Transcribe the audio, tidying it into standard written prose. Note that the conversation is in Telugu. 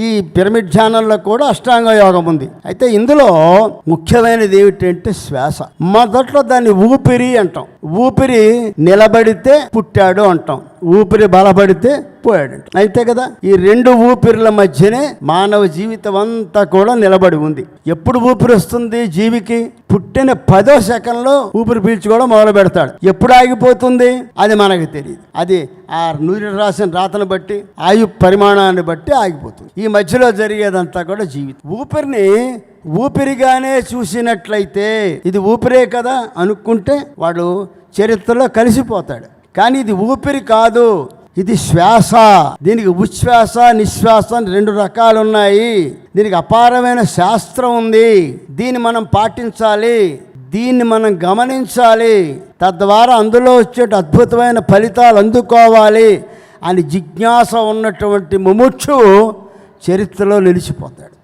ఈ పిరమిడ్ ధ్యానంలో కూడా అష్టాంగ యోగం ఉంది. అయితే ఇందులో ముఖ్యమైనది ఏమిటంటే శ్వాస. మొదట్లో దాన్ని ఊపిరి అంటాం. ఊపిరి నిలబడితే పుట్టాడు అంటాం, ఊపిరి బలపడితే పోయాడు. అయితే కదా, ఈ రెండు ఊపిరిల మధ్యనే మానవ జీవితం అంతా కూడా నిలబడి ఉంది. ఎప్పుడు ఊపిరి వస్తుంది జీవికి? పుట్టిన 10వ సెకండ్లో ఊపిరి పీల్చుకోవడం మొదలు పెడతాడు. ఎప్పుడు ఆగిపోతుంది అది మనకు తెలియదు. అది ఆ నూరి రాసిన రాతను బట్టి, ఆయు పరిమాణాన్ని బట్టి ఆగిపోతుంది. ఈ మధ్యలో జరిగేదంతా కూడా జీవితం. ఊపిరిని ఊపిరిగానే చూసినట్లయితే ఇది ఊపిరే కదా అనుకుంటే వాడు చరిత్రలో కలిసిపోతాడు. కానీ ఇది ఊపిరి కాదు, ఇది శ్వాస. దీనికి ఉచ్ఛ్వాస నిశ్వాస అని 2 రకాలు ఉన్నాయి. దీనికి అపారమైన శాస్త్రం ఉంది. దీన్ని మనం పాటించాలి, దీన్ని మనం గమనించాలి. తద్వారా అందులో వచ్చే అద్భుతమైన ఫలితాలు అందుకోవాలి అని జిజ్ఞాస ఉన్నటువంటి ముముక్షువు చరిత్రలో నిలిచిపోతాడు.